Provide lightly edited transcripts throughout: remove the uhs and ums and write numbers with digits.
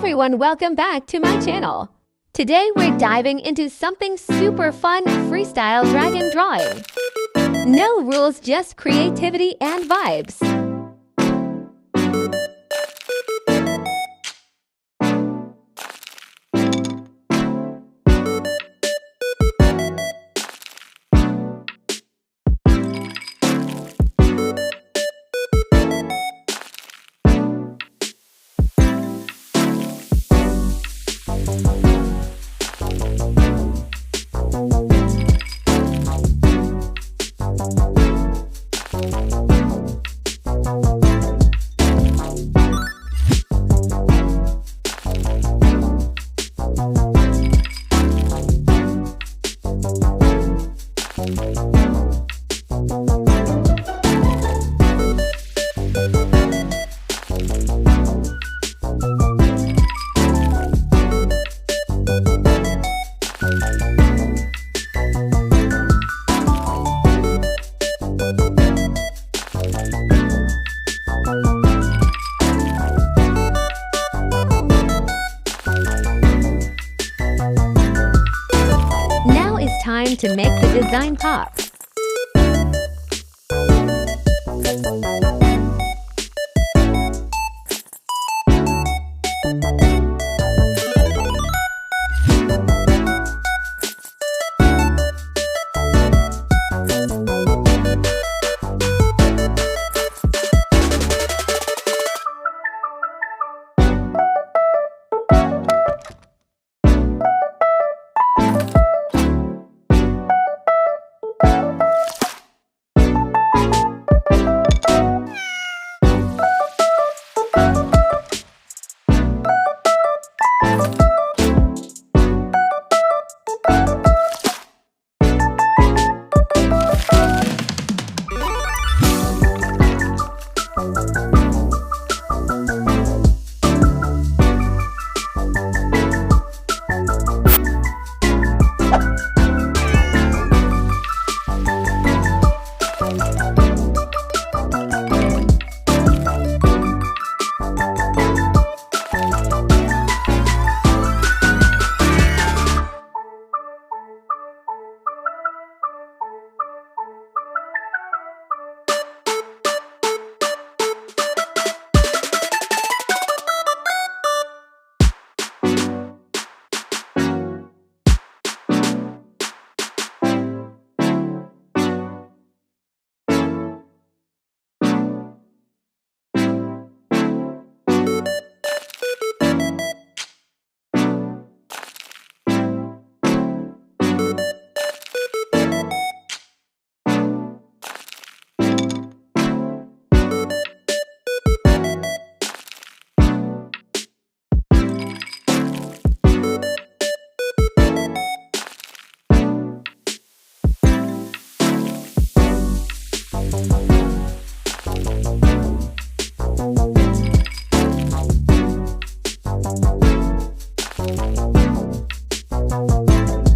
everyone, welcome back to my channel. Today we're diving into something super fun, freestyle dragon drawing. No rules, just creativity and vibes. Time to make the design pop.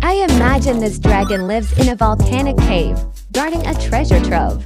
I imagine this dragon lives in a volcanic cave, guarding a treasure trove.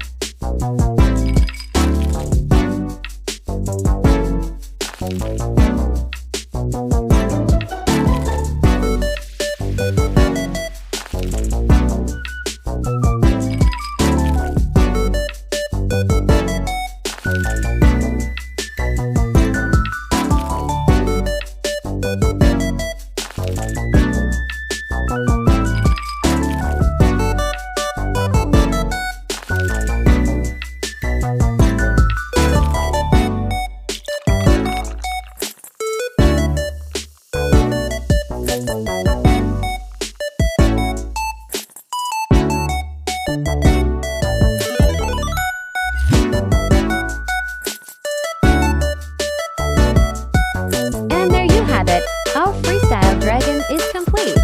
And there you have it. Our freestyle dragon is complete.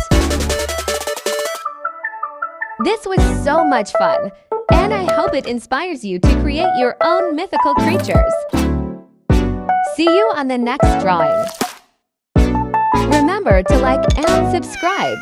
This was so much fun, and I hope it inspires you to create your own mythical creatures. See you on the next drawing. Remember to like and subscribe.